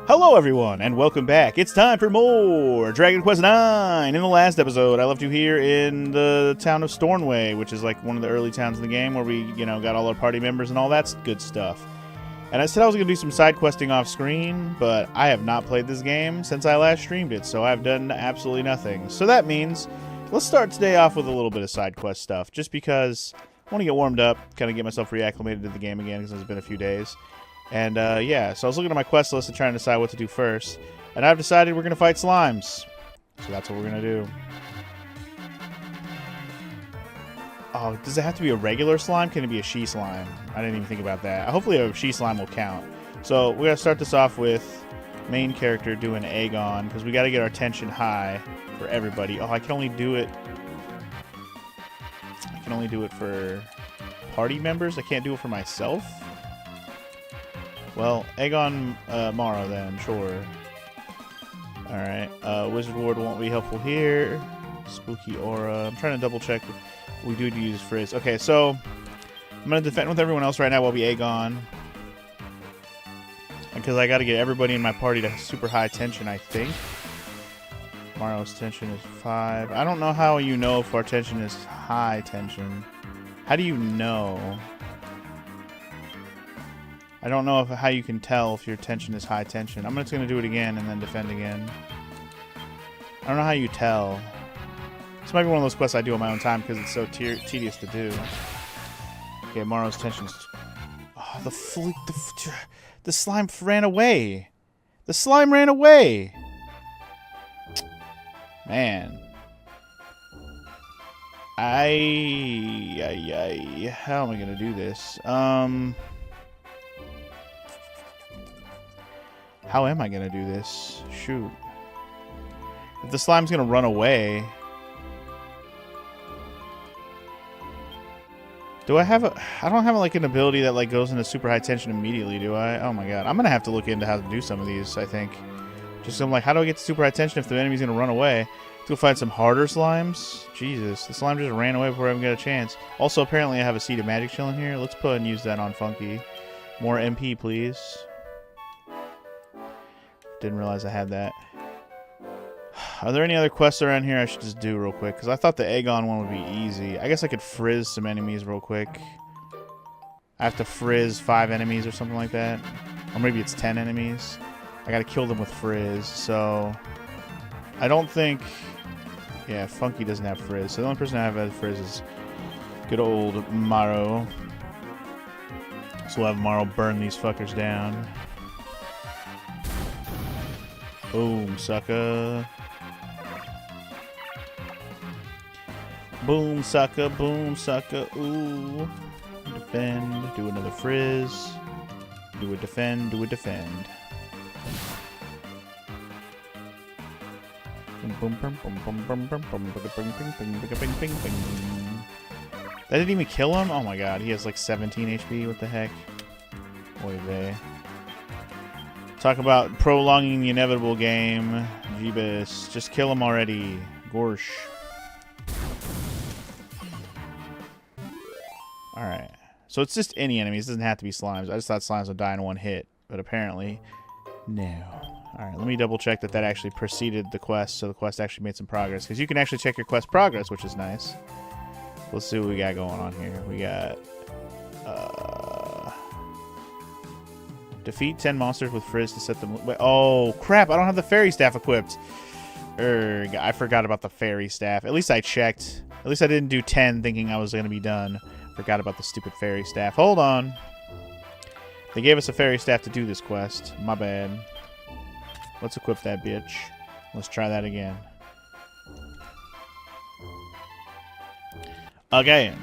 Hello everyone, and welcome back. It's time for more Dragon Quest IX. In the last episode, I left you here in the town of Stornway, which is like one of the early towns in the game where we, got all our party members and all that good stuff. And I said I was going to do some side questing off screen, but I have not played this game since I last streamed it, so I've done absolutely nothing. So that means, let's start today off with a little bit of side quest stuff, just because I want to get warmed up, kind of get myself reacclimated to the game again, because it's been a few days. And, yeah, so I was looking at my quest list and trying to decide what to do first. And I've decided we're going to fight slimes. So that's what we're going to do. Oh, does it have to be a regular slime? Can it be a she slime? I didn't even think about that. Hopefully a she slime will count. So we're going to start this off with main character doing Aegon, because we got to get our tension high for everybody. Oh, I can only do it... for party members? I can't do it for myself? Well, Aegon Morrow then, sure. Alright, Wizard Ward won't be helpful here. Spooky Aura. I'm trying to double check if we do use Frizz. Okay, so I'm going to defend with everyone else right now while we Aegon. Because I got to get everybody in my party to super high tension, I think. Morrow's tension is 5. I don't know how you know if our tension is high tension. How do you know? I don't know how you can tell if your tension is high tension. I'm just going to do it again and then defend again. I don't know how you tell. This might be one of those quests I do on my own time because it's so tedious to do. Okay, Morrow's tension is... Oh, the slime ran away. The slime ran away. Man. How am I going to do this? How am I going to do this? Shoot. If the slime's going to run away... Do I have a... I don't have like an ability that like goes into super high tension immediately, do I? Oh my god. I'm going to have to look into how to do some of these, I think. Just I'm like, how do I get to super high tension if the enemy's going to run away? Let's go find some harder slimes. Jesus. The slime just ran away before I even got a chance. Also, apparently I have a Seed of Magic chilling here. Let's put and use that on Funky. More MP, please. Didn't realize I had that. Are there any other quests around here I should just do real quick? Because I thought the Aegon one would be easy. I guess I could frizz some enemies real quick. I have to frizz 5 enemies or something like that. Or maybe it's 10 enemies. I gotta kill them with frizz. So I don't think... Yeah, Funky doesn't have frizz. So the only person I have that has frizz is good old Morrow. So we'll have Morrow burn these fuckers down. Boom, sucker. Boom, sucker. Boom, sucker. Ooh. Defend. Do another frizz. Do a defend. Do a defend. That didn't even kill him? Oh my god, he has like 17 HP. What the heck? Oy vey. Talk about prolonging the inevitable game. Jeebus. Just kill him already. Gorsh. Alright. So it's just any enemies. It doesn't have to be slimes. I just thought slimes would die in one hit. But apparently, no. Alright, let me double check that actually preceded the quest. So the quest actually made some progress. Because you can actually check your quest progress, which is nice. Let's see what we got going on here. We got... Defeat 10 monsters with Frizz to set them... Wait, oh, crap. I don't have the fairy staff equipped. I forgot about the fairy staff. At least I checked. At least I didn't do 10 thinking I was going to be done. Forgot about the stupid fairy staff. Hold on. They gave us a fairy staff to do this quest. My bad. Let's equip that bitch. Let's try that again. Okay.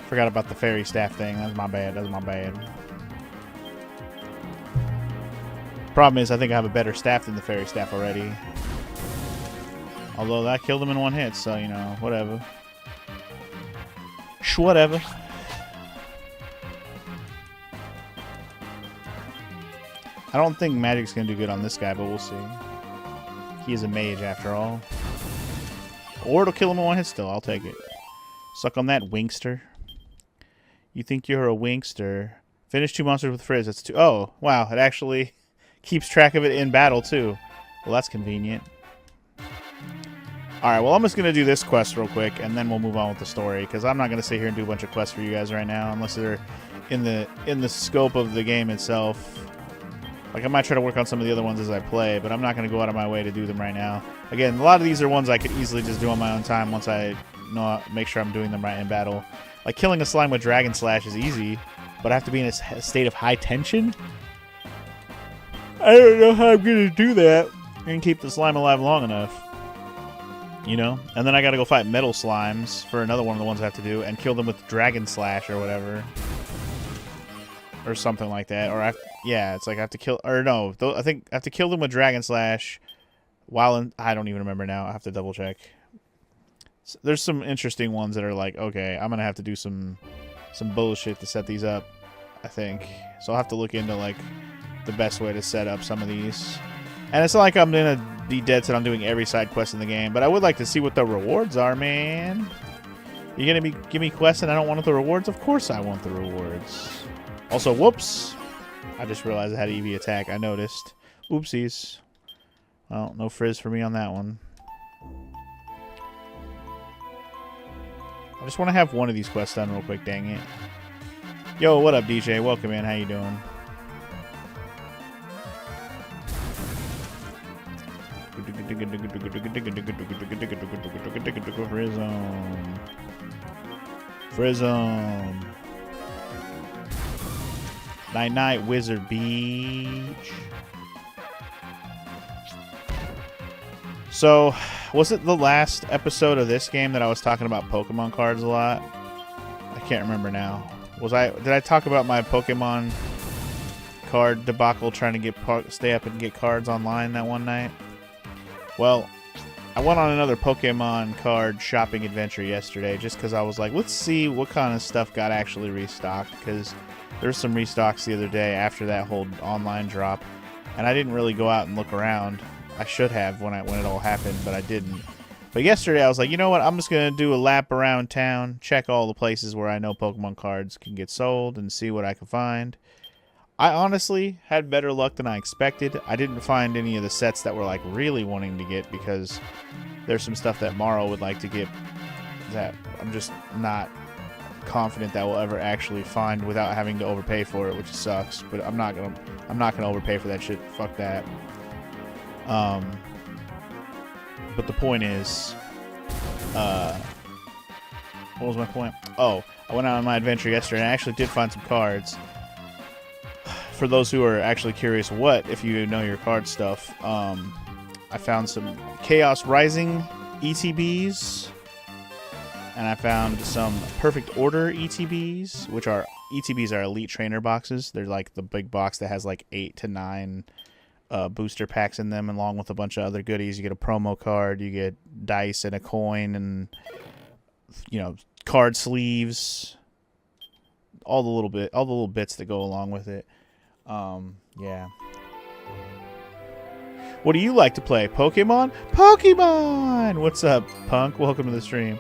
Forgot about the fairy staff thing. That's my bad. That's my bad. Problem is, I think I have a better staff than the fairy staff already. Although that killed him in one hit, so, whatever. Whatever. I don't think magic's going to do good on this guy, but we'll see. He is a mage after all. Or it'll kill him in one hit still. I'll take it. Suck on that, Winkster. You think you're a winkster. Finish 2 monsters with Frizz. That's 2. Oh, wow. It actually keeps track of it in battle, too. Well, that's convenient. Alright, well, I'm just going to do this quest real quick, and then we'll move on with the story, because I'm not going to sit here and do a bunch of quests for you guys right now, unless they're in the scope of the game itself. Like, I might try to work on some of the other ones as I play, but I'm not going to go out of my way to do them right now. Again, a lot of these are ones I could easily just do on my own time once I make sure I'm doing them right in battle. Like, killing a slime with Dragon Slash is easy, but I have to be in a state of high tension? I don't know how I'm going to do that and keep the slime alive long enough. You know? And then I gotta go fight metal slimes for another one of the ones I have to do and kill them with Dragon Slash or whatever. Or something like that. Or, yeah, it's like I have to kill... Or no, I think I have to kill them with Dragon Slash while in... I don't even remember now. I have to double check. So there's some interesting ones that are like, okay, I'm gonna have to do some bullshit to set these up, I think. So I'll have to look into, like, the best way to set up some of these. And it's not like I'm going to be dead set on doing every side quest in the game, but I would like to see what the rewards are, man. You're going to give me quests and I don't want the rewards? Of course I want the rewards. Also, whoops. I just realized I had EV attack. I noticed. Oopsies. Well, no frizz for me on that one. I just want to have one of these quests done real quick, dang it. Yo, what up, DJ? Welcome in. How you doing? Frizzone. Frizzone. Night night, Wizard Beach. So, was it the last episode of this game that I was talking about Pokemon cards a lot? I can't remember now. Did I talk about my Pokemon card debacle trying to stay up and get cards online that one night? Well, I went on another Pokemon card shopping adventure yesterday just because I was like, let's see what kind of stuff got actually restocked, because there's some restocks the other day after that whole online drop, and I didn't really go out and look around. I should have when it all happened, but I didn't. But yesterday I was like, you know what, I'm just going to do a lap around town, check all the places where I know Pokemon cards can get sold, and see what I can find. I honestly had better luck than I expected. I didn't find any of the sets that were like really wanting to get, because there's some stuff that Morrow would like to get that I'm just not confident that we'll ever actually find without having to overpay for it, which sucks. But I'm not gonna overpay for that shit. Fuck that. But the point is, what was my point? Oh, I went out on my adventure yesterday and I actually did find some cards. For those who are actually curious, if you know your card stuff, I found some Chaos Rising ETBs, and I found some Perfect Order ETBs, which are Elite Trainer boxes. They're like the big box that has like 8 to 9 booster packs in them, along with a bunch of other goodies. You get a promo card, you get dice and a coin, and card sleeves, all the little bits that go along with it. Yeah. What do you like to play? Pokemon? Pokemon! What's up, Punk? Welcome to the stream.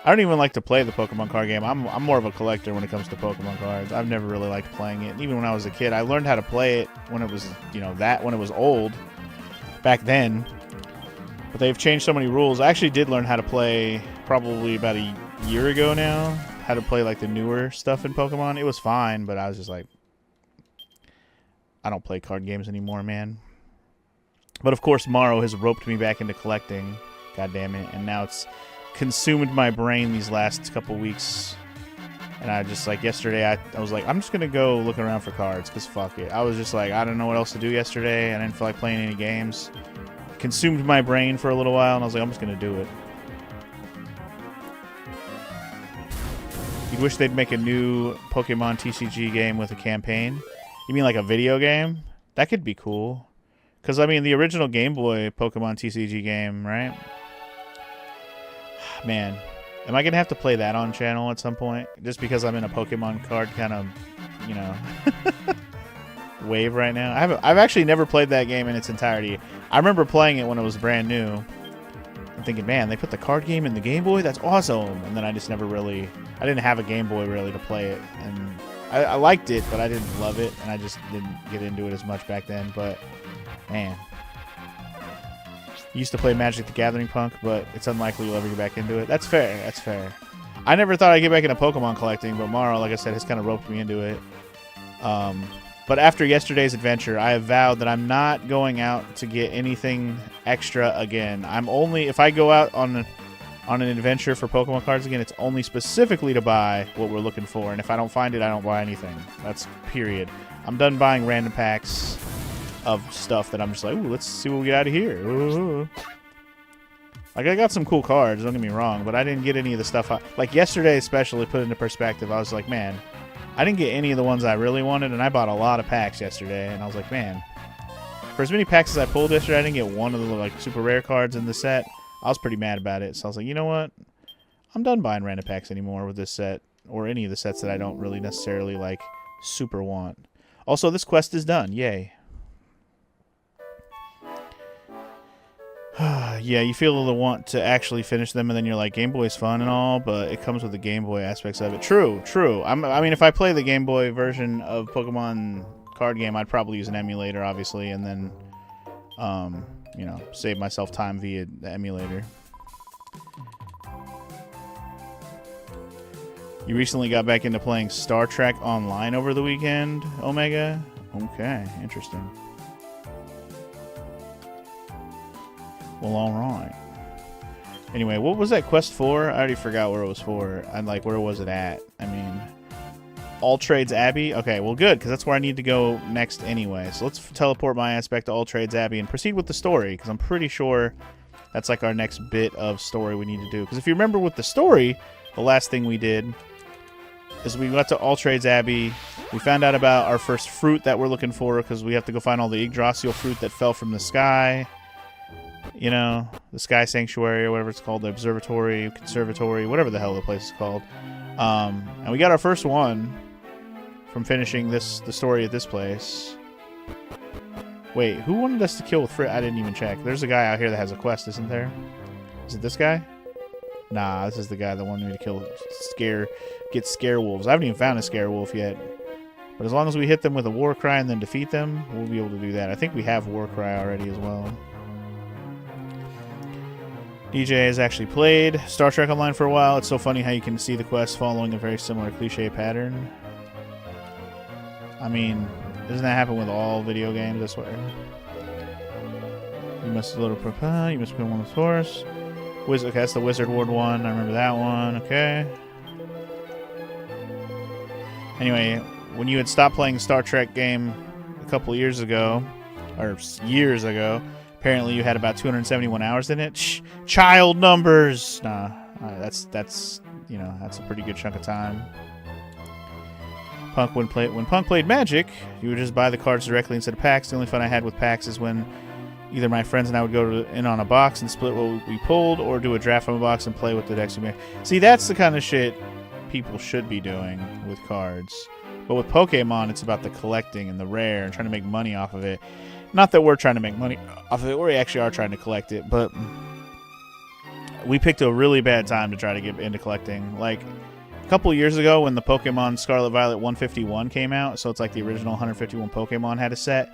I don't even like to play the Pokemon card game. I'm more of a collector when it comes to Pokemon cards. I've never really liked playing it. Even when I was a kid, I learned how to play it when it was, when it was old, back then. But they've changed so many rules. I actually did learn how to play probably about a year ago now. How to play like the newer stuff in Pokemon. It was fine, but I was just like, I don't play card games anymore, man. But of course, Morrow has roped me back into collecting. God damn it. And now it's consumed my brain these last couple weeks. And I just, like, yesterday, I was like, I'm just going to go look around for cards, because fuck it. I was just like, I don't know what else to do yesterday. I didn't feel like playing any games. Consumed my brain for a little while, and I was like, I'm just going to do it. You'd wish they'd make a new Pokemon TCG game with a campaign? You mean like a video game? That could be cool. Because, I mean, the original Game Boy Pokemon TCG game, right? Man, am I going to have to play that on channel at some point? Just because I'm in a Pokemon card kind of, wave right now. I've actually never played that game in its entirety. I remember playing it when it was brand new. thinking, man, they put the card game in the Game Boy? That's awesome. And then I just never really, I didn't have a Game Boy really to play it. And I liked it, but I didn't love it. And I just didn't get into it as much back then. But, man. Used to play Magic the Gathering Punk, but it's unlikely you'll ever get back into it. That's fair. That's fair. I never thought I'd get back into Pokemon collecting, but Maro, like I said, has kind of roped me into it. But after yesterday's adventure, I have vowed that I'm not going out to get anything extra again. I'm only, if I go out on an adventure for Pokemon cards again, it's only specifically to buy what we're looking for. And if I don't find it, I don't buy anything. That's period. I'm done buying random packs of stuff that I'm just like, ooh, let's see what we get out of here. Ooh. Like, I got some cool cards, don't get me wrong, but I didn't get any of the stuff. Like, yesterday especially, put into perspective, I was like, man, I didn't get any of the ones I really wanted, and I bought a lot of packs yesterday, and I was like, man, for as many packs as I pulled yesterday, I didn't get one of the, like, super rare cards in the set. I was pretty mad about it, so I was like, you know what? I'm done buying random packs anymore with this set, or any of the sets that I don't really necessarily, like, super want. Also, this quest is done. Yay. Yeah, you feel the want to actually finish them, and then you're like, Game Boy's fun and all, but it comes with the Game Boy aspects of it. True, true. I mean, if I play the Game Boy version of Pokemon card game, I'd probably use an emulator, obviously, and then, you know, save myself time via the emulator. You recently got back into playing Star Trek Online over the weekend, Omega? Okay, interesting. Well, alright. Anyway, what was that quest for? I already forgot where it was for. And, like, where was it at? I mean, All Trades Abbey? Okay, well, good, because that's where I need to go next anyway. So let's teleport my ass back to All Trades Abbey and proceed with the story, because I'm pretty sure that's, like, our next bit of story we need to do. Because if you remember with the story, the last thing we did is we got to All Trades Abbey. We found out about our first fruit that we're looking for, because we have to go find all the Yggdrasil fruit that fell from the sky. You know, the Sky Sanctuary or whatever it's called, the Observatory, Conservatory, whatever the hell the place is called. And we got our first one from finishing the story at this place. Wait, who wanted us to kill with Frit? I didn't even check. There's a guy out here that has a quest, isn't there? Is it this guy? Nah, this is the guy that wanted me to kill, get scare wolves. I haven't even found a scare wolf yet. But as long as we hit them with a war cry and then defeat them, we'll be able to do that. I think we have war cry already as well. DJ has actually played Star Trek Online for a while. It's so funny how you can see the quest following a very similar cliche pattern. I mean, doesn't that happen with all video games, I swear? You must load a propel. You must put one with horse. Okay, that's the Wizard Ward one. I remember that one. Okay. Anyway, when you had stopped playing Star Trek game a couple of years ago, or years ago, apparently you had about 271 hours in it. Child numbers. Nah, that's you know, that's a pretty good chunk of time. When Punk played Magic, you would just buy the cards directly instead of packs. The only fun I had with packs is when either my friends and I would go in on a box and split what we pulled, or do a draft from a box and play with the decks we made. See, that's the kind of shit people should be doing with cards. But with Pokemon, it's about the collecting and the rare and trying to make money off of it. Not that we're trying to make money off of it. We actually are trying to collect it, but we picked a really bad time to try to get into collecting. Like, a couple years ago when the Pokemon Scarlet Violet 151 came out, so it's like the original 151 Pokemon had a set,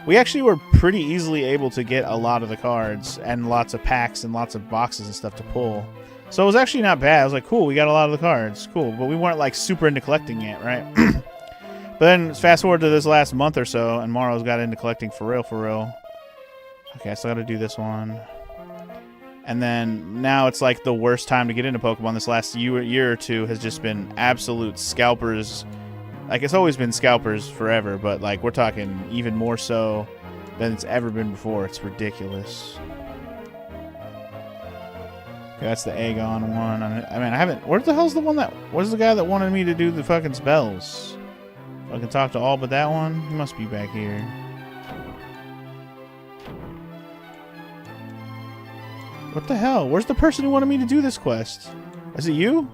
we actually were pretty easily able to get a lot of the cards and lots of packs and lots of boxes and stuff to pull. So it was actually not bad. I was like, cool, we got a lot of the cards. Cool, but we weren't like super into collecting yet, right? But then fast forward to this last month or so, and Maro's got into collecting for real, for real. Okay, I still got to do this one. And then now it's like the worst time to get into Pokemon. This last year or two has just been absolute scalpers. Like, it's always been scalpers forever, but like we're talking even more so than it's ever been before. It's ridiculous. Okay, that's the Aegon one. I mean, I haven't... Where the hell's the one that... Where's the guy that wanted me to do the fucking spells? I can talk to all but that one? He must be back here. What the hell? Where's the person who wanted me to do this quest? Is it you?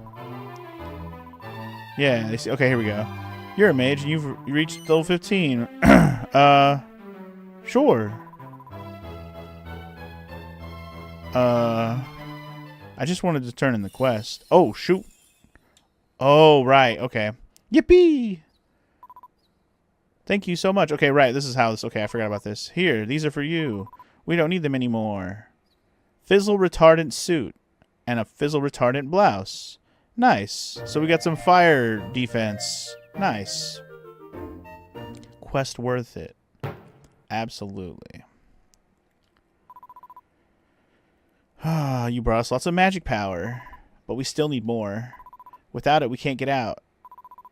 Yeah, they see. Okay, here we go. You're a mage and you've reached level 15. Sure. I just wanted to turn in the quest. Oh, shoot. Oh, right. Okay. Yippee! Thank you so much. Okay, right. This is how this... Okay, I forgot about this. Here, these are for you. We don't need them anymore. Fizzle retardant suit and a fizzle retardant blouse. Nice. So we got some fire defense. Nice. Quest worth it. Absolutely. Ah, you brought us lots of magic power, but we still need more. Without it, we can't get out.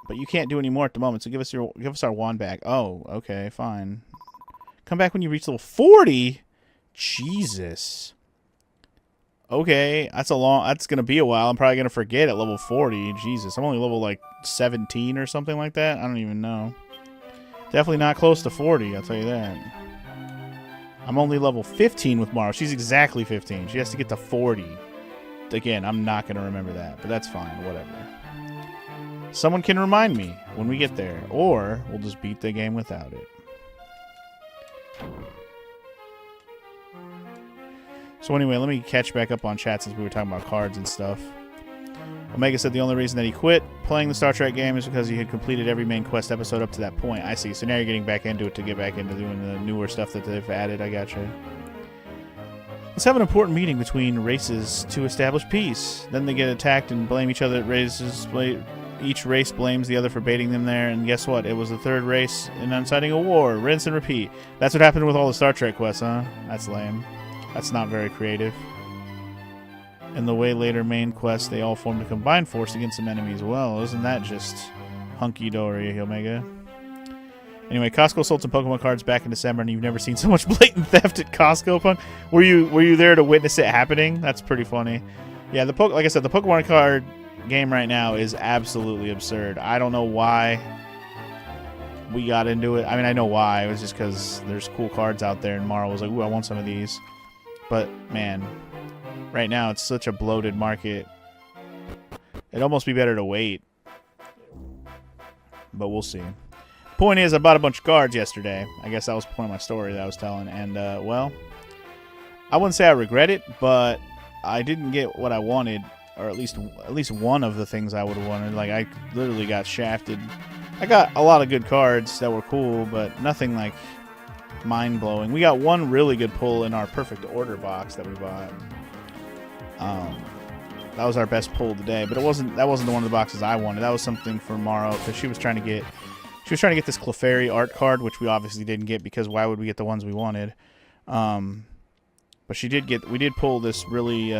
But you can't do any more at the moment, so give us our wand back. Oh, okay, fine. Come back when you reach level 40? Jesus. Okay, that's gonna be a while. I'm probably gonna forget at level 40. Jesus, I'm only level like 17 or something like that. I don't even know. Definitely not close to 40, I'll tell you that. I'm only level 15 with Mara. She's exactly 15. She has to get to 40. Again, I'm not gonna remember that, but that's fine, whatever. Someone can remind me when we get there, or we'll just beat the game without it. So anyway, let me catch back up on chat since we were talking about cards and stuff. Omega said the only reason that he quit playing the Star Trek game is because he had completed every main quest episode up to that point. I see. So now you're getting back into it to get back into doing the newer stuff that they've added. I gotcha. Let's have an important meeting between races to establish peace. Then they get attacked and blame each other. Each race blames the other for baiting them there, and guess what? It was the third race in inciting a war. Rinse and repeat. That's what happened with all the Star Trek quests, huh? That's lame. That's not very creative. In the way later main quest, they all formed a combined force against some enemies. Well, isn't that just hunky-dory, Omega? Anyway, Costco sold some Pokemon cards back in December, and you've never seen so much blatant theft at Costco, Punk. Were you there to witness it happening? That's pretty funny. Yeah, like I said, the Pokemon card game right now is absolutely absurd. I don't know why we got into it. I mean, I know why. It was just because there's cool cards out there, and Mara was like, ooh, I want some of these. But, man, right now it's such a bloated market. It'd almost be better to wait. But we'll see. Point is, I bought a bunch of cards yesterday. I guess that was the point of my story that I was telling. And, well, I wouldn't say I regret it, but I didn't get what I wanted. Or at least one of the things I would have wanted. Like, I literally got shafted. I got a lot of good cards that were cool, but nothing, like, mind-blowing. We got one really good pull in our Perfect Order box that we bought. That was our best pull of the day, but that wasn't the one of the boxes I wanted. That was something for Morrow, because she was trying to get this Clefairy art card, which we obviously didn't get, because why would we get the ones we wanted? But we did pull this really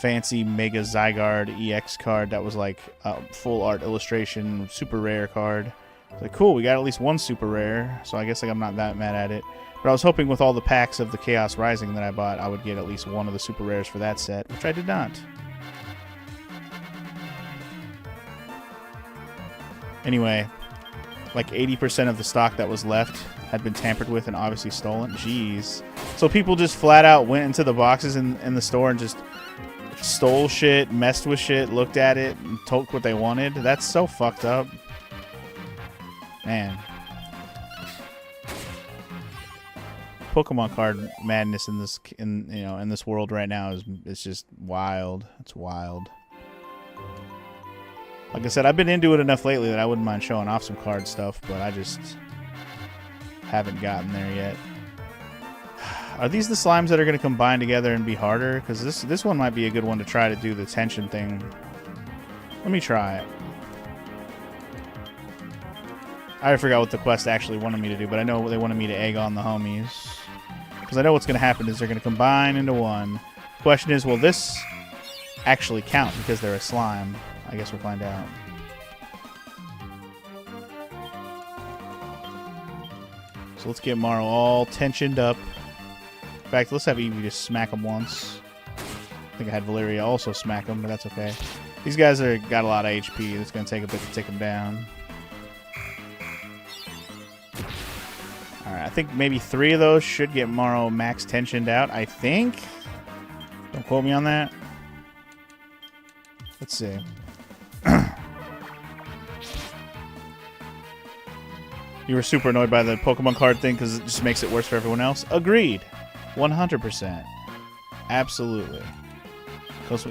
fancy Mega Zygarde EX card that was like a full art illustration, super rare card. It's like, cool, we got at least one super rare, so I guess like I'm not that mad at it. But I was hoping with all the packs of the Chaos Rising that I bought, I would get at least one of the super rares for that set, which I did not. Anyway, like 80% of the stock that was left had been tampered with and obviously stolen. Jeez. So people just flat out went into the boxes in the store and just stole shit, messed with shit, looked at it, and took what they wanted. That's so fucked up. Man. Pokemon card madness in this world right now is just wild. It's wild. Like I said, I've been into it enough lately that I wouldn't mind showing off some card stuff, but I just haven't gotten there yet. Are these the slimes that are going to combine together and be harder? Because this one might be a good one to try to do the tension thing. Let me try it. I forgot what the quest actually wanted me to do, but I know they wanted me to egg on the homies. Because I know what's going to happen is they're going to combine into one. Question is, will this actually count because they're a slime? I guess we'll find out. So let's get Morrow all tensioned up. In fact, let's have Eevee just smack him once. I think I had Valeria also smack him, but that's okay. These guys got a lot of HP. It's going to take a bit to take them down. Alright, I think maybe 3 of those should get Morrow max tensioned out, I think. Don't quote me on that. Let's see. You were super annoyed by the Pokemon card thing because it just makes it worse for everyone else? Agreed. 100%. Absolutely.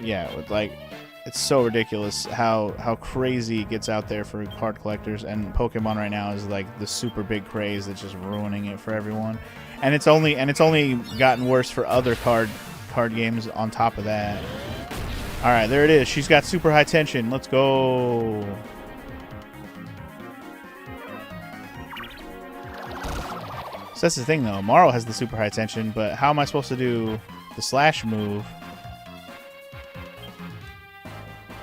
Yeah, like, it's so ridiculous how crazy it gets out there for card collectors, and Pokemon right now is like the super big craze that's just ruining it for everyone. And it's only gotten worse for other card games on top of that. All right, there it is. She's got super high tension. Let's go. So that's the thing, though. Marl has the super high tension, but how am I supposed to do the slash move?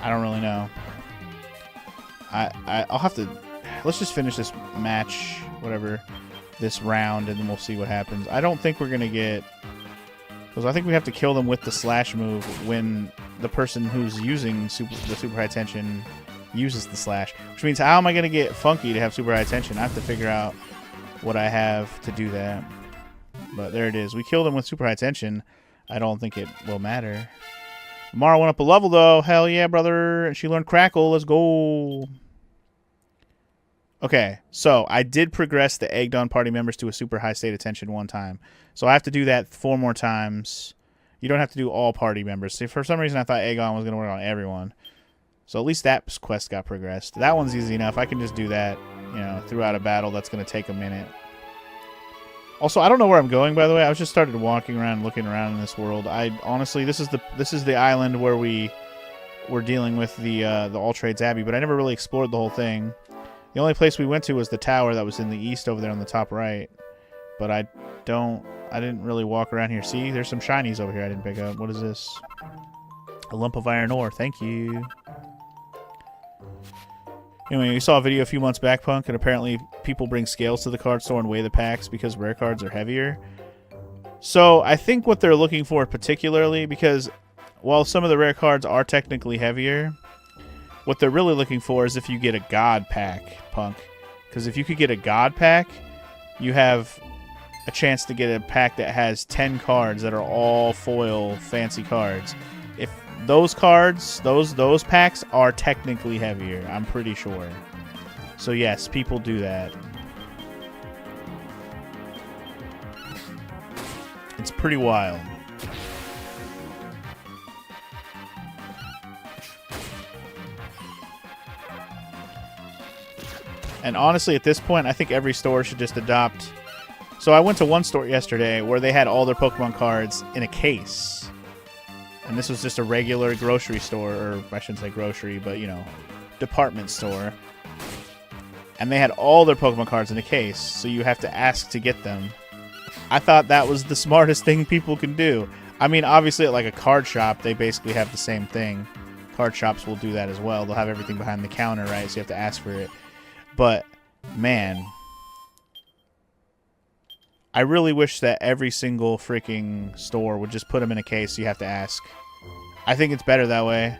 I don't really know. I'll have to... Let's just finish this match, whatever, this round, and then we'll see what happens. I don't think we're going to get... Because I think we have to kill them with the slash move when the person who's using the super high tension uses the slash. Which means, how am I going to get Funky to have super high tension? I have to figure out what I have to do that. But there it is. We killed him with super high tension. I don't think it will matter. Mara went up a level, though. Hell yeah, brother. And she learned Crackle. Let's go. Okay, so I did progress the Egged On party members to a super high state of tension one time. So I have to do that 4 more times. You don't have to do all party members. See, for some reason, I thought Egg On was going to work on everyone. So at least that quest got progressed. That one's easy enough. I can just do that, you know, throughout a battle. That's going to take a minute. Also, I don't know where I'm going, by the way. I was just started walking around, looking around in this world. I honestly, this is the island where we were dealing with the All Trades Abbey, but I never really explored the whole thing. The only place we went to was the tower that was in the east over there on the top right. But I didn't really walk around here. See, there's some shinies over here I didn't pick up. What is this? A lump of iron ore. Thank you. Anyway, you saw a video a few months back, Punk, and apparently people bring scales to the card store and weigh the packs because rare cards are heavier. So I think what they're looking for particularly, because while some of the rare cards are technically heavier, what they're really looking for is if you get a God pack, Punk. Because if you could get a God pack, you have a chance to get a pack that has 10 cards that are all foil fancy cards. If those cards, those packs are technically heavier, I'm pretty sure. So yes, people do that. It's pretty wild. And honestly, at this point, I think every store should just adopt... So I went to one store yesterday where they had all their Pokemon cards in a case. And this was just a regular grocery store, or I shouldn't say grocery, but, you know, department store. And they had all their Pokemon cards in a case, so you have to ask to get them. I thought that was the smartest thing people can do. I mean, obviously, at like a card shop, they basically have the same thing. Card shops will do that as well. They'll have everything behind the counter, right? So you have to ask for it. But, man, I really wish that every single freaking store would just put them in a case so you have to ask. I think it's better that way.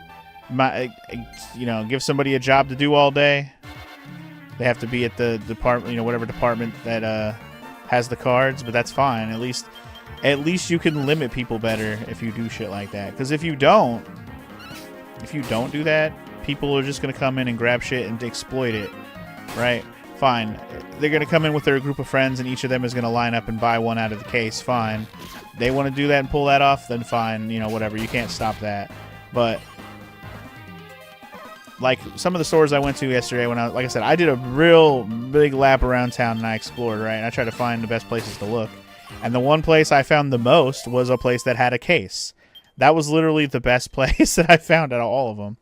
You know, give somebody a job to do all day. They have to be at the department, you know, whatever department that has the cards, but that's fine. At least you can limit people better if you do shit like that. Because if you don't do that, people are just going to come in and grab shit and exploit it. Right? Fine. They're going to come in with their group of friends, and each of them is going to line up and buy one out of the case. Fine. They want to do that and pull that off, then fine. You know, whatever. You can't stop that. But, like, some of the stores I went to yesterday, like I said, I did a real big lap around town, and I explored, right? And I tried to find the best places to look. And the one place I found the most was a place that had a case. That was literally the best place that I found out of all of them.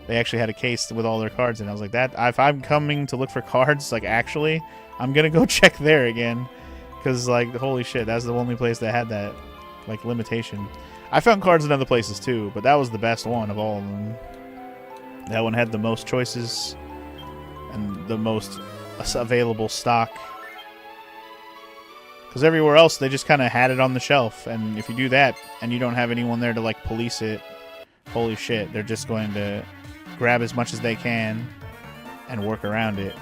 They actually had a case with all their cards in. I was like, that if I'm coming to look for cards, like, actually, I'm gonna go check there again, because, like, holy shit, that's the only place that had that, like, limitation. I found cards in other places too, but that was the best one of all of them. That one had the most choices and the most available stock, because everywhere else they just kind of had it on the shelf, and if you do that and you don't have anyone there to, like, police it, holy shit, they're just going to grab as much as they can and work around it.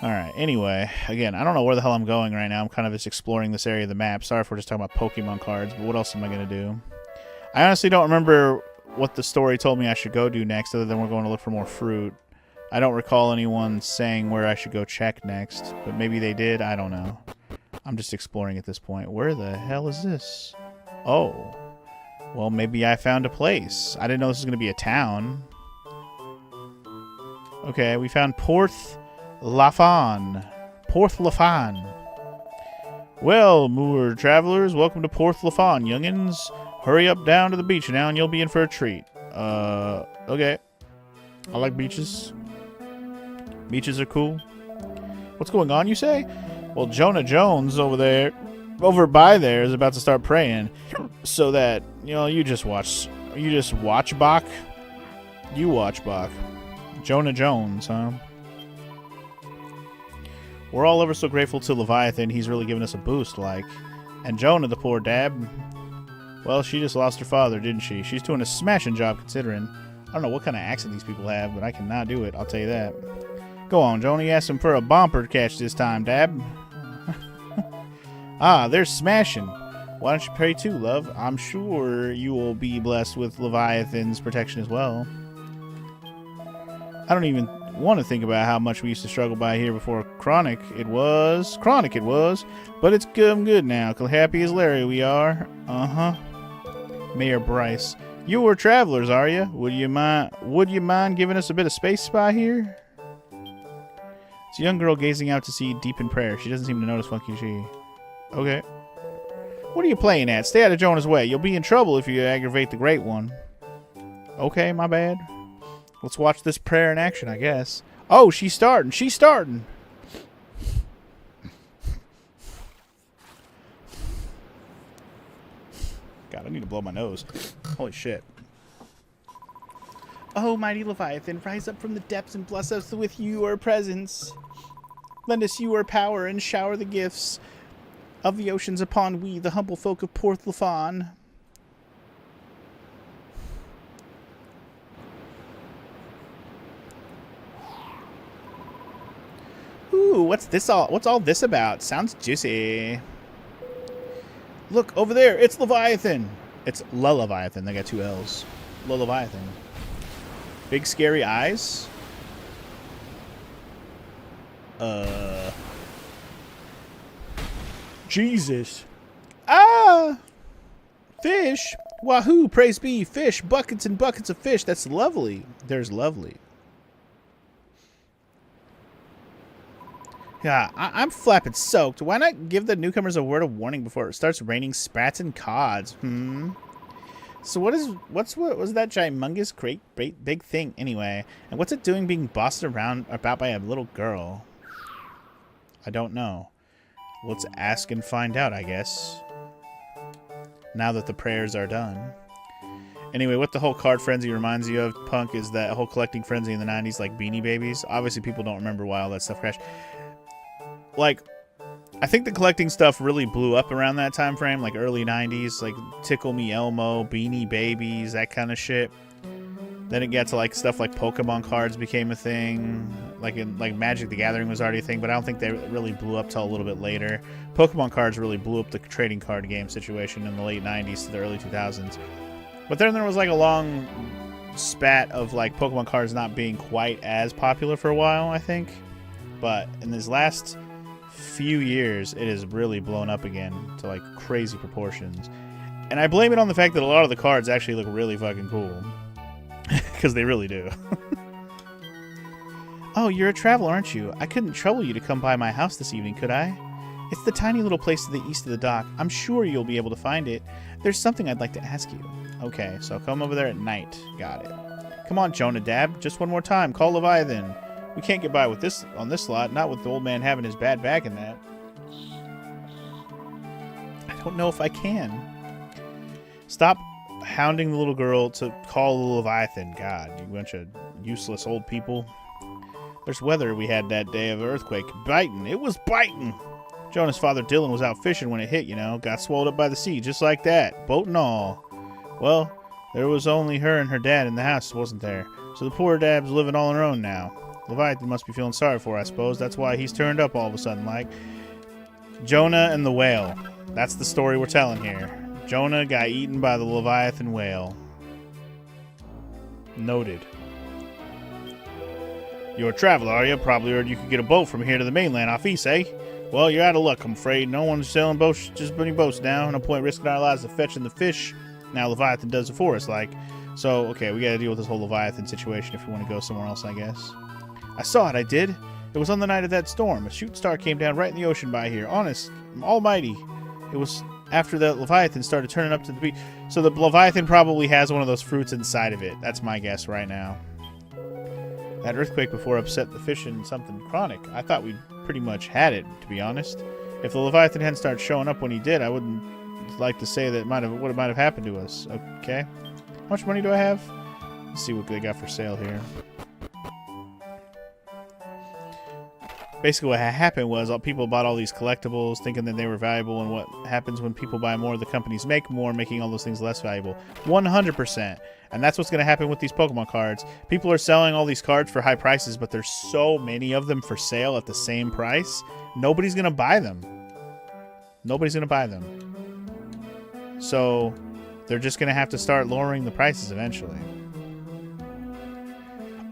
Alright, anyway, again, I don't know where the hell I'm going right now. I'm kind of just exploring this area of the map. Sorry if we're just talking about Pokemon cards, but what else am I going to do? I honestly don't remember what the story told me I should go do next, other than we're going to look for more fruit. I don't recall anyone saying where I should go check next, but maybe they did. I don't know. I'm just exploring at this point. Where the hell is this? Oh. Well, maybe I found a place. I didn't know this was going to be a town. Okay, we found Porth Lafan. Porth Lafan. Well, Moor travelers, welcome to Porth Lafan, youngins. Hurry up down to the beach now and you'll be in for a treat. Okay. I like beaches. Beaches are cool. What's going on, you say? Well, Jonah Jones over by there is about to start praying so that, you know, you just watch Bach. You watch Bach. Jonah Jones, huh? We're all ever so grateful to Leviathan. He's really given us a boost, like. And Jonah, the poor dab. Well, she just lost her father, didn't she? She's doing a smashing job considering. I don't know what kind of accent these people have, but I cannot do it. I'll tell you that. Go on, Jonah. You asked him for a bumper catch this time, dab. Ah, they're smashing. Why don't you pray too, love? I'm sure you will be blessed with Leviathan's protection as well. I don't even want to think about how much we used to struggle by here before Chronic it was, but it's good now. Happy as Larry we are. Mayor Bryce, you were travelers, are you? Would you mind giving us a bit of space spy here? It's a young girl gazing out to sea deep in prayer. She doesn't seem to notice Funky G. Okay. What are you playing at? Stay out of Jonah's way. You'll be in trouble if you aggravate the Great One. Okay, my bad. Let's watch this prayer in action, I guess. Oh, she's starting. She's starting. God, I need to blow my nose. Holy shit. Oh, mighty Leviathan, rise up from the depths and bless us with your presence. Lend us your power and shower the gifts of the oceans upon we, the humble folk of Porth Lafan. Ooh, what's all this about? Sounds juicy. Look, over there, it's Leviathan. It's Leviathan. They got two L's. Leviathan. Big scary eyes. Jesus. Ah! Fish. Wahoo, praise be. Fish. Buckets and buckets of fish. That's lovely. There's lovely. Yeah, I'm flapping soaked. Why not give the newcomers a word of warning before it starts raining sprats and cods? So what was that humongous great big thing anyway? And what's it doing being bossed around about by a little girl? I don't know. Let's ask and find out, I guess. Now that the prayers are done. Anyway, what the whole card frenzy reminds you of, Punk, is that whole collecting frenzy in the 90s, like Beanie Babies. Obviously, people don't remember why all that stuff crashed. Like, I think the collecting stuff really blew up around that time frame, like early 90s, like Tickle Me Elmo, Beanie Babies, that kind of shit. Then it got to like stuff like Pokemon cards became a thing. Like Magic the Gathering was already a thing, but I don't think they really blew up till a little bit later. Pokemon cards really blew up the trading card game situation in the late 90s to the early 2000s. But then there was like a long spat of like Pokemon cards not being quite as popular for a while, I think. But in these last few years, it has really blown up again to like crazy proportions. And I blame it on the fact that a lot of the cards actually look really fucking cool. Because they really do. Oh, you're a traveler, aren't you? I couldn't trouble you to come by my house this evening, could I? It's the tiny little place to the east of the dock. I'm sure you'll be able to find it. There's something I'd like to ask you. Okay, so come over there at night. Got it. Come on, Jonah Dab. Just one more time. Call Leviathan. We can't get by with this on this lot, not with the old man having his bad back in that. I don't know if I can. Stop hounding the little girl to call the Leviathan. God, you bunch of useless old people. There's weather we had that day of earthquake. Biting. It was biting. Jonah's father Dylan was out fishing when it hit, you know. Got swallowed up by the sea, just like that. Boat and all. Well, there was only her and her dad in the house, wasn't there? So the poor dab's living all on her own now. Leviathan must be feeling sorry for her, I suppose. That's why he's turned up all of a sudden, like. Jonah and the whale. That's the story we're telling here. Jonah got eaten by the Leviathan whale. Noted. You're a traveler, are you? Probably heard you could get a boat from here to the mainland off east, eh? Well, you're out of luck, I'm afraid. No one's selling boats, just putting boats now. No point risking our lives to fetching the fish. Now Leviathan does it for us, like. So, okay, we gotta deal with this whole Leviathan situation if we want to go somewhere else, I guess. I saw it, I did. It was on the night of that storm. A shooting star came down right in the ocean by here. Honest, almighty. It was after the Leviathan started turning up to the beach. So the Leviathan probably has one of those fruits inside of it. That's my guess right now. That earthquake before upset the fish in something chronic. I thought we pretty much had it, to be honest. If the Leviathan hadn't started showing up when he did, I wouldn't like to say that what might have happened to us. Okay. How much money do I have? Let's see what they got for sale here. Basically what happened was people bought all these collectibles thinking that they were valuable, and what happens when people buy more, the companies make more, making all those things less valuable. 100%. And that's what's going to happen with these Pokemon cards. People are selling all these cards for high prices, but there's so many of them for sale at the same price. Nobody's going to buy them. Nobody's going to buy them. So they're just going to have to start lowering the prices eventually.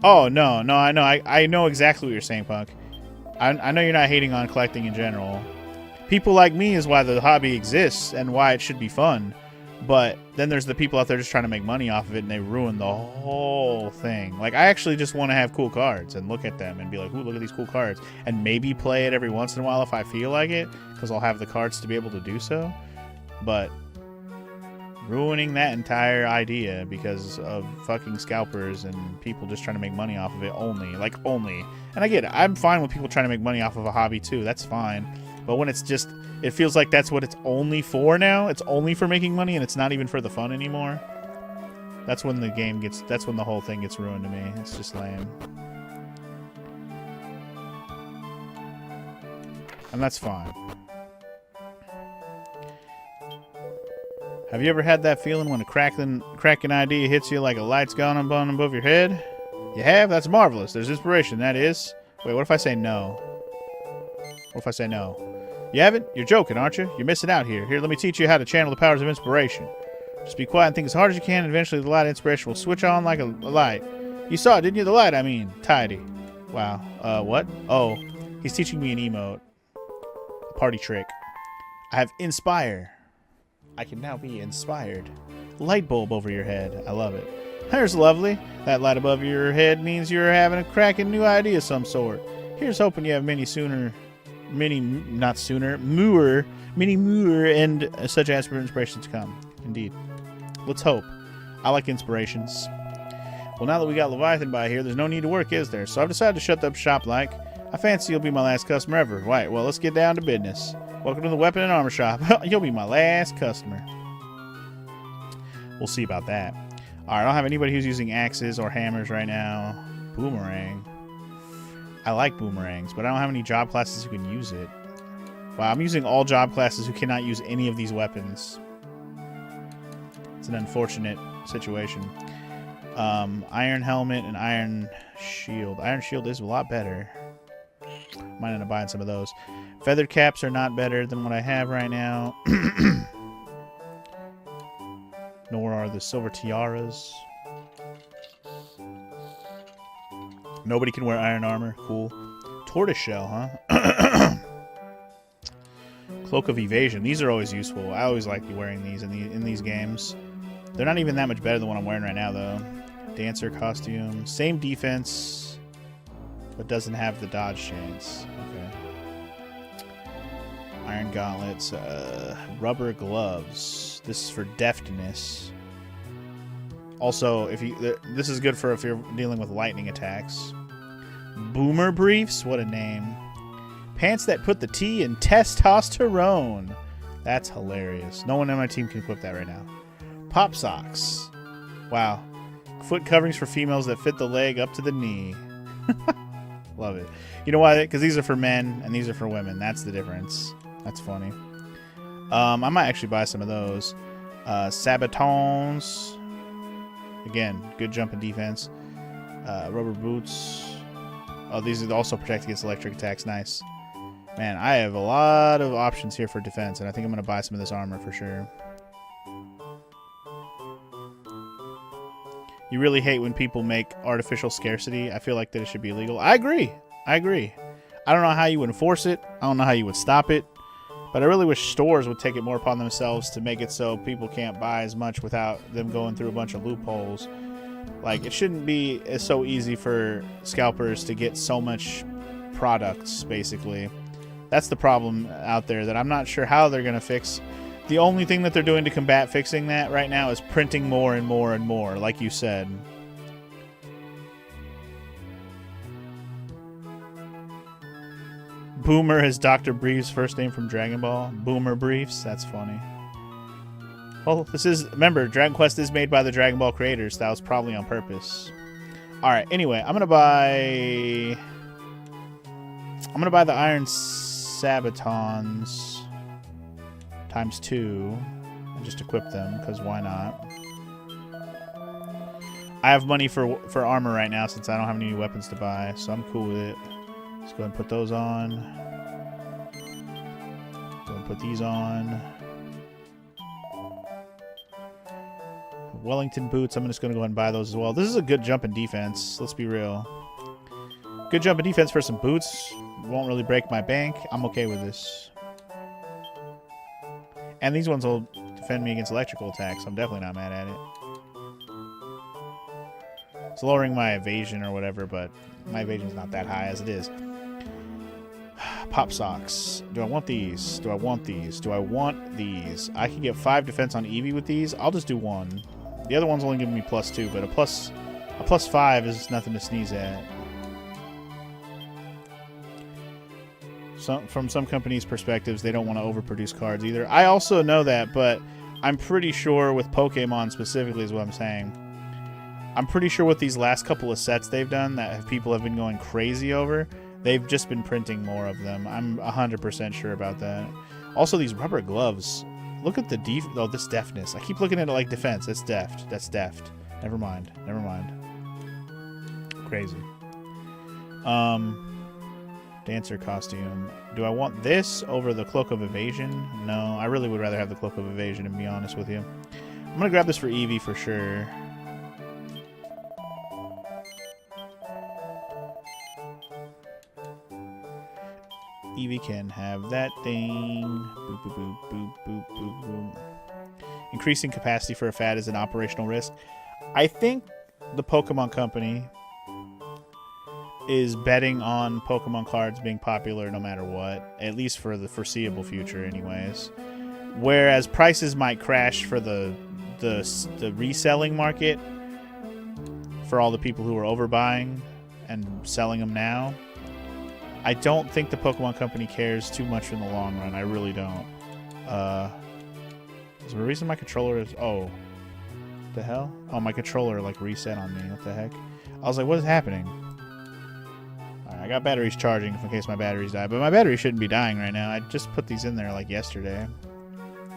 Oh, no, I know. I know exactly what you're saying, Punk. I know you're not hating on collecting in general. People like me is why the hobby exists and why it should be fun. But then there's the people out there just trying to make money off of it, and they ruin the whole thing. Like, I actually just want to have cool cards and look at them and be like, ooh, look at these cool cards. And maybe play it every once in a while if I feel like it, because I'll have the cards to be able to do so. But ruining that entire idea because of fucking scalpers and people just trying to make money off of it only. Like, only. And I get it. I'm fine with people trying to make money off of a hobby, too. That's fine. But when it's just... It feels like that's what it's only for now. It's only for making money, and it's not even for the fun anymore. That's when the game gets... That's when the whole thing gets ruined to me. It's just lame. And that's fine. Have you ever had that feeling when a cracking idea hits you like a light's gone on above your head? You have? That's marvelous. There's inspiration, that is. Wait, what if I say no? What if I say no? You haven't? You're joking, aren't you? You're missing out here. Here, let me teach you how to channel the powers of inspiration. Just be quiet and think as hard as you can, and eventually the light of inspiration will switch on like a light. You saw it, didn't you? The light, I mean. Tidy. Wow. What? Oh, he's teaching me an emote. A party trick. I have inspire. I can now be inspired. Light bulb over your head. I love it. There's lovely. That light above your head means you're having a cracking new idea of some sort. Here's hoping you have many more and such inspirations to come. Indeed. Let's hope. I like inspirations. Well, now that we got Leviathan by here, there's no need to work, is there? So I've decided to shut up shop like. I fancy you'll be my last customer ever. Right, well, let's get down to business. Welcome to the weapon and armor shop. You'll be my last customer. We'll see about that. Alright, I don't have anybody who's using axes or hammers right now. Boomerang. I like boomerangs, but I don't have any job classes who can use it. Wow, I'm using all job classes who cannot use any of these weapons. It's an unfortunate situation. Iron helmet and iron shield. Iron shield is a lot better. Might end up buying some of those. Feathered caps are not better than what I have right now. Nor are the silver tiaras. Nobody can wear iron armor. Cool. Tortoiseshell, huh? Cloak of evasion. These are always useful. I always like wearing these in these games. They're not even that much better than what I'm wearing right now, though. Dancer costume. Same defense, but doesn't have the dodge chance. Okay. Iron gauntlets. Rubber gloves. This is for deftness. Also, this is good for if you're dealing with lightning attacks. Boomer briefs? What a name. Pants that put the T in testosterone. That's hilarious. No one on my team can equip that right now. Pop socks. Wow. Foot coverings for females that fit the leg up to the knee. Love it. You know why? Because these are for men and these are for women. That's the difference. That's funny. I might actually buy some of those. Sabatons. Again, good jump and defense. Rubber boots. Oh, these are also protect against electric attacks. Nice. Man, I have a lot of options here for defense, and I think I'm going to buy some of this armor for sure. You really hate when people make artificial scarcity. I feel like that it should be illegal. I agree. I don't know how you would enforce it. I don't know how you would stop it. But I really wish stores would take it more upon themselves to make it so people can't buy as much without them going through a bunch of loopholes. Like, it shouldn't be so easy for scalpers to get so much products, basically. That's the problem out there that I'm not sure how they're going to fix. The only thing that they're doing to combat fixing that right now is printing more and more and more, like you said. Boomer is Dr. Brief's first name from Dragon Ball. Boomer Briefs. That's funny. Well, remember, Dragon Quest is made by the Dragon Ball creators. That was probably on purpose. Alright, anyway, I'm gonna buy the Iron Sabatons times 2 and just equip them, because why not? I have money for armor right now since I don't have any new weapons to buy, so I'm cool with it. Let's go ahead and put those on. Go and put these on. Wellington boots, I'm just going to go ahead and buy those as well. This is a good jump in defense, let's be real. Good jump in defense for some boots. Won't really break my bank. I'm okay with this. And these ones will defend me against electrical attacks. I'm definitely not mad at it. It's lowering my evasion or whatever, but my evasion's not that high as it is. Pop socks. Do I want these? Do I want these? Do I want these? I can get 5 defense on Eevee with these. I'll just do 1. The other one's only giving me +2, but a plus 5 is nothing to sneeze at. From some companies' perspectives, they don't want to overproduce cards either. I also know that, but I'm pretty sure with Pokemon specifically is what I'm saying. I'm pretty sure with these last couple of sets they've done that people have been going crazy over, they've just been printing more of them. I'm 100% sure about that. Also, these rubber gloves. Look at the this deftness. I keep looking at it like defense. That's deft. That's deft. Never mind. Never mind. Crazy. Dancer costume. Do I want this over the Cloak of Evasion? No, I really would rather have the Cloak of Evasion, to be honest with you. I'm going to grab this for Eevee for sure. Eevee can have that thing. Boop, boop, boop, boop, boop, boop, boop. Increasing capacity for a fad is an operational risk. I think the Pokemon Company is betting on Pokemon cards being popular no matter what, at least for the foreseeable future anyways. Whereas prices might crash for the reselling market for all the people who are overbuying and selling them now. I don't think the Pokemon Company cares too much in the long run. I really don't. Is there a reason my controller is... Oh. What the hell? Oh, my controller, like, reset on me. What the heck? I was like, what is happening? Alright, I got batteries charging in case my batteries die. But my battery shouldn't be dying right now. I just put these in there, like, yesterday.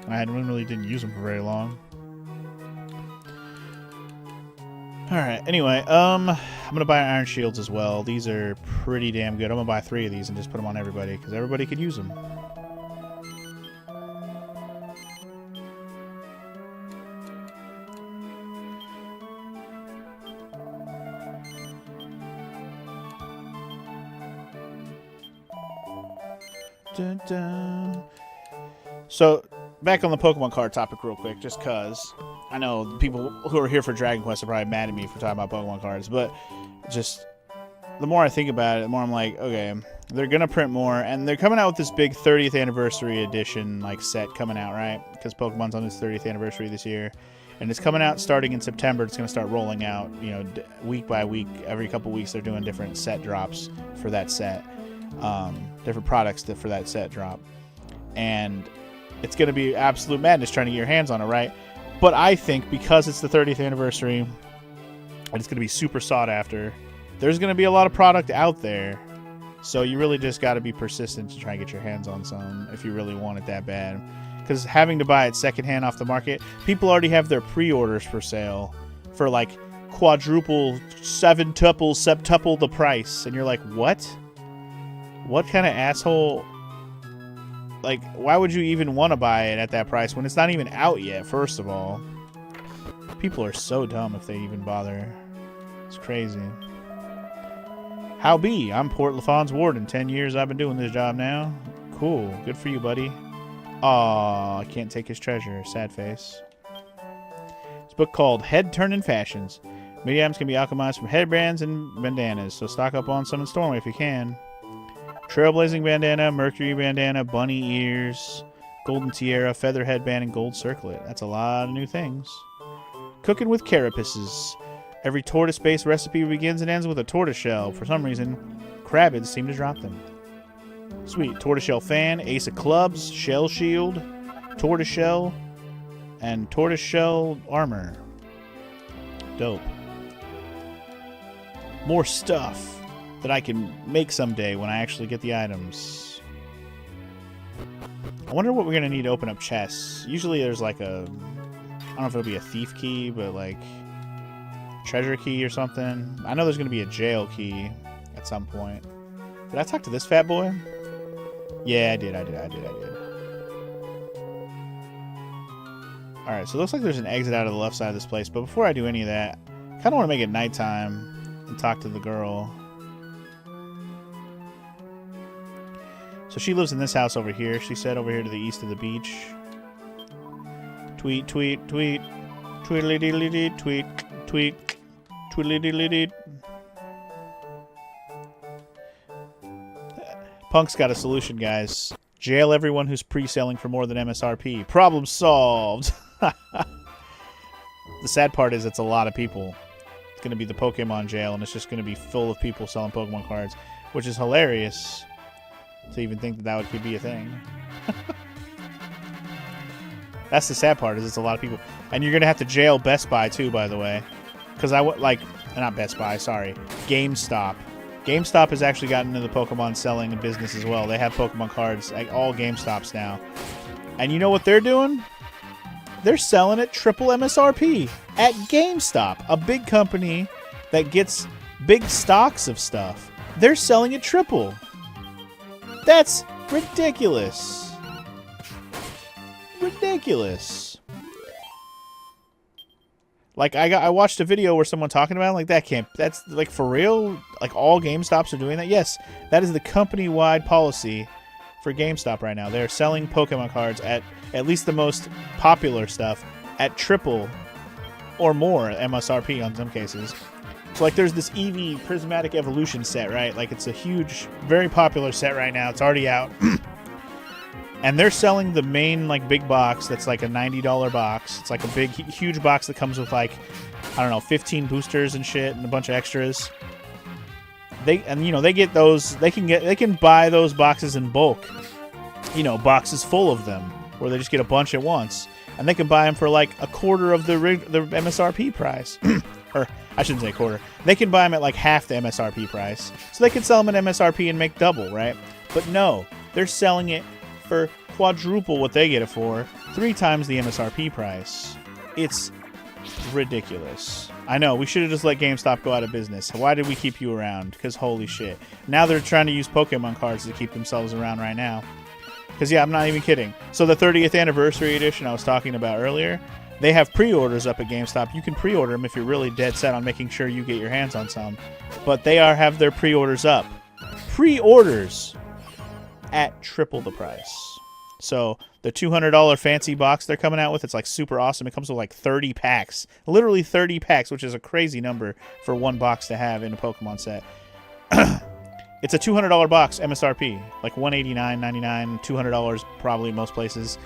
I really didn't use them for very long. Alright, anyway, I'm gonna buy Iron Shields as well. These are pretty damn good. I'm gonna buy 3 of these and just put them on everybody, because everybody could use them. Dun, dun. So, back on the Pokemon card topic real quick, just because I know the people who are here for Dragon Quest are probably mad at me for talking about Pokemon cards, but just the more I think about it, the more I'm like, okay, they're going to print more, and they're coming out with this big 30th anniversary edition like set coming out, right? Because Pokemon's on its 30th anniversary this year, and it's coming out starting in September. It's going to start rolling out, you know, week by week. Every couple weeks they're doing different set drops for that set, different products for that set drop, and it's going to be absolute madness trying to get your hands on it, right? But I think because it's the 30th anniversary and it's going to be super sought after, there's going to be a lot of product out there. So you really just got to be persistent to try and get your hands on some if you really want it that bad. Because having to buy it secondhand off the market, people already have their pre-orders for sale for like quadruple, septuple the price. And you're like, what? What kind of asshole... Like, why would you even want to buy it at that price when it's not even out yet, first of all? People are so dumb if they even bother. It's crazy. Howbee, I'm Port Lafon's warden. 10 years I've been doing this job now. Cool. Good for you, buddy. Aw, I can't take his treasure. Sad face. It's a book called Head Turning Fashions. Many items can be alchemized from headbands and bandanas, so stock up on some in Stormway if you can. Trailblazing bandana, mercury bandana, bunny ears, golden tiara, feather headband, and gold circlet. That's a lot of new things. Cooking with carapaces. Every tortoise-based recipe begins and ends with a tortoiseshell. For some reason, crabids seem to drop them. Sweet. Tortoiseshell fan, ace of clubs, shell shield, tortoiseshell, and tortoiseshell armor. Dope. More stuff that I can make someday when I actually get the items. I wonder what we're going to need to open up chests. Usually there's like a... I don't know if it'll be a thief key, but like... treasure key or something. I know there's going to be a jail key at some point. Did I talk to this fat boy? Yeah, I did. Alright, so it looks like there's an exit out of the left side of this place. But before I do any of that, I kind of want to make it nighttime and talk to the girl. So she lives in this house over here. She said over here to the east of the beach. Tweet, tweet, tweet. Tweedly diddly dee, tweet, tweet. Tweedly diddly dee. Punk's got a solution, guys. Jail everyone who's pre-selling for more than MSRP. Problem solved. The sad part is it's a lot of people. It's going to be the Pokemon jail, and it's just going to be full of people selling Pokemon cards, which is hilarious to even think that that could be a thing. That's the sad part, is it's a lot of people. And you're going to have to jail Best Buy, too, by the way. Because not Best Buy, sorry. GameStop. GameStop has actually gotten into the Pokemon selling business as well. They have Pokemon cards at all GameStops now. And you know what they're doing? They're selling at triple MSRP at GameStop, a big company that gets big stocks of stuff. They're selling at triple. That's ridiculous. Ridiculous. Like, I watched a video where someone talking about it, like, that's, like, for real? Like, all GameStops are doing that? Yes, that is the company-wide policy for GameStop right now. They're selling Pokemon cards at least the most popular stuff at triple or more MSRP on some cases. So, like, there's this Eevee Prismatic Evolution set, right? Like, it's a huge, very popular set right now. It's already out. And they're selling the main, like, big box that's, like, a $90 box. It's, like, a big, huge box that comes with, like, I don't know, 15 boosters and shit and a bunch of extras. They get those. They can buy those boxes in bulk. You know, boxes full of them, where they just get a bunch at once. And they can buy them for, like, a quarter of the MSRP price. Or, I shouldn't say quarter. They can buy them at, like, half the MSRP price. So they can sell them at MSRP and make double, right? But no, they're selling it for quadruple what they get it for, 3 times the MSRP price. It's ridiculous. I know, we should have just let GameStop go out of business. Why did we keep you around? Because holy shit. Now they're trying to use Pokemon cards to keep themselves around right now. Because yeah, I'm not even kidding. So the 30th anniversary edition I was talking about earlier, they have pre-orders up at GameStop. You can pre-order them if you're really dead set on making sure you get your hands on some. But they have their pre-orders up. Pre-orders at triple the price. So the $200 fancy box they're coming out with, it's like super awesome. It comes with like 30 packs. Literally 30 packs, which is a crazy number for one box to have in a Pokemon set. It's a $200 box MSRP, like $189.99, $200 probably most places.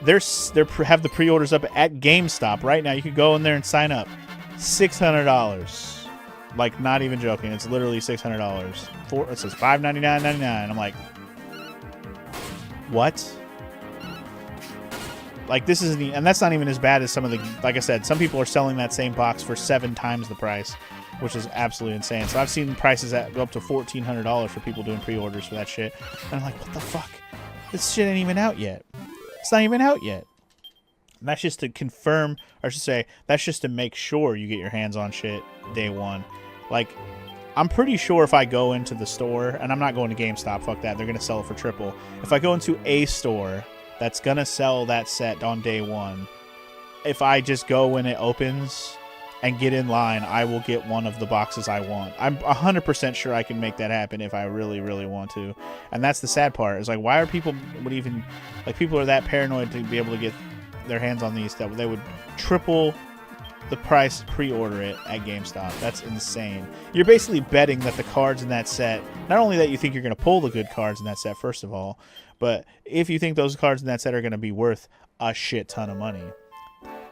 They have the pre-orders up at GameStop right now. You could go in there and sign up. $600. Like, not even joking. It's literally $600. It says $599.99. I'm like, what? Like, this isn't, and that's not even as bad as some of the, like I said, some people are selling that same box for 7 times the price, which is absolutely insane. So I've seen prices that go up to $1,400 for people doing pre-orders for that shit. And I'm like, what the fuck? This shit ain't even out yet. It's not even out yet. And that's just to confirm, or I should say, that's just to make sure you get your hands on shit day one. Like, I'm pretty sure if I go into the store, and I'm not going to GameStop, fuck that, they're going to sell it for triple. If I go into a store that's going to sell that set on day one, if I just go when it opens and get in line, I will get one of the boxes I want. I'm 100% sure I can make that happen if I really, really want to. And that's the sad part. Is like, why are people people are that paranoid to be able to get their hands on these that they would triple the price pre-order it at GameStop. That's insane. You're basically betting that the cards in that set, not only that you think you're going to pull the good cards in that set, first of all, but if you think those cards in that set are going to be worth a shit ton of money.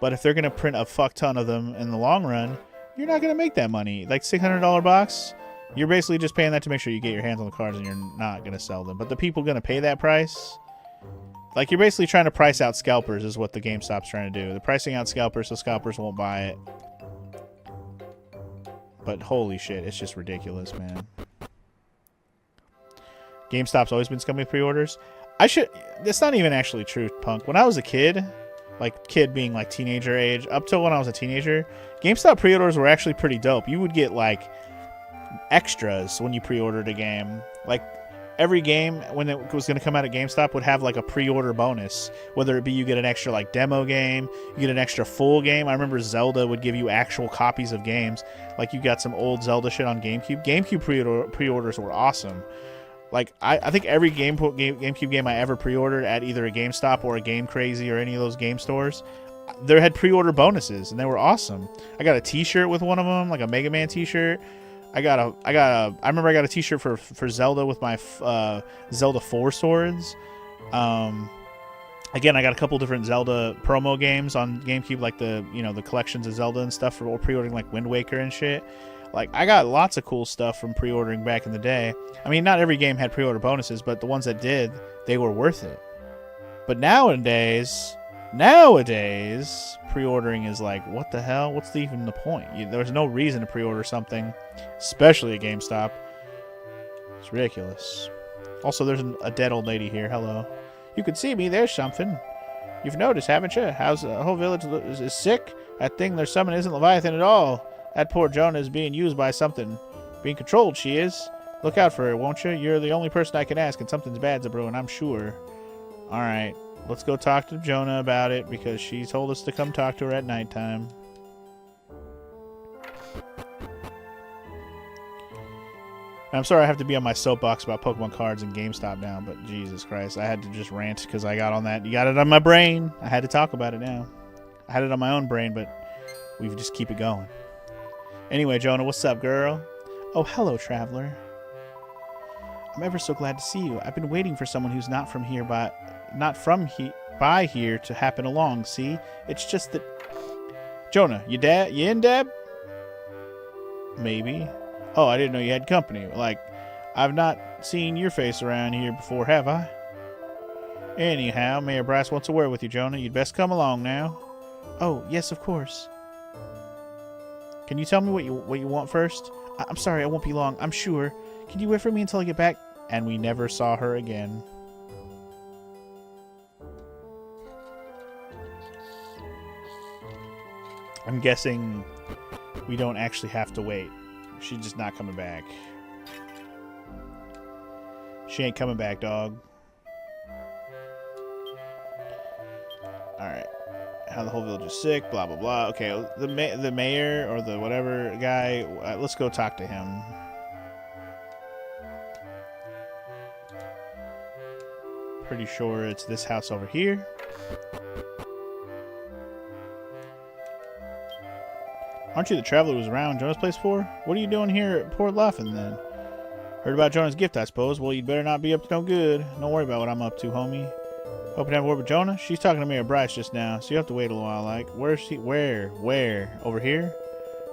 But if they're going to print a fuck ton of them in the long run, you're not going to make that money. Like $600 box, you're basically just paying that to make sure you get your hands on the cards and you're not going to sell them. But the people going to pay that price, like you're basically trying to price out scalpers is what the GameStop's trying to do. They're pricing out scalpers so scalpers won't buy it. But holy shit, it's just ridiculous, man. GameStop's always been scummy pre-orders. That's not even actually true, Punk. When I was a kid, like kid being like teenager age, up till when I was a teenager, GameStop pre-orders were actually pretty dope. You would get like extras when you pre-ordered a game. Like every game when it was going to come out at GameStop would have like a pre-order bonus, whether it be you get an extra like demo game, you get an extra full game. I remember Zelda would give you actual copies of games. Like you got some old Zelda shit on GameCube. GameCube pre-orders were awesome. Like, I think every GameCube game I ever pre-ordered at either a GameStop or a Game Crazy or any of those game stores, there had pre-order bonuses, and they were awesome. I got a T-shirt with one of them, like a Mega Man T-shirt. I remember I got a T-shirt for Zelda with my Zelda 4 swords. Again, I got a couple different Zelda promo games on GameCube, like the collections of Zelda and stuff for pre-ordering, like Wind Waker and shit. Like, I got lots of cool stuff from pre-ordering back in the day. I mean, not every game had pre-order bonuses, but the ones that did, they were worth it. But nowadays, pre-ordering is like, what the hell? What's even the point? There's no reason to pre-order something, especially at GameStop. It's ridiculous. Also, there's a dead old lady here. Hello. You can see me. There's something. You've noticed, haven't you? How's the whole village is sick? That thing they're summoning isn't Leviathan at all. That poor Jonah is being used by something. Being controlled, she is. Look out for her, won't you? You're the only person I can ask, and something's bad's a brewing, I'm sure. Alright, let's go talk to Jonah about it, because she told us to come talk to her at nighttime. I'm sorry I have to be on my soapbox about Pokemon cards and GameStop now, but Jesus Christ, I had to just rant because I got on that. You got it on my brain. I had to talk about it now. I had it on my own brain, but we just keep it going. Anyway, Jonah, what's up, girl? Oh, hello, traveler. I'm ever so glad to see you. I've been waiting for someone who's not from here by here to happen along, see? It's just that... Jonah, you in, Deb? Maybe. Oh, I didn't know you had company. Like, I've not seen your face around here before, have I? Anyhow, Mayor Bryce wants a word with you, Jonah. You'd best come along now. Oh, yes, of course. Can you tell me what you want first? I'm sorry, I won't be long, I'm sure. Can you wait for me until I get back? And we never saw her again. I'm guessing we don't actually have to wait. She's just not coming back. She ain't coming back, dog. Alright. How the whole village is sick, blah, blah, blah. Okay, the mayor or the whatever guy, let's go talk to him. Pretty sure it's this house over here. Aren't you the traveler who was around Jonah's place before? What are you doing here at Port Laughing then? Heard about Jonah's gift, I suppose. Well, you'd better not be up to no good. Don't worry about what I'm up to, homie. Hoping to have a word with Jonah? She's talking to Mayor Bryce just now, so you have to wait a little while, like. Where's she? Where? Over here?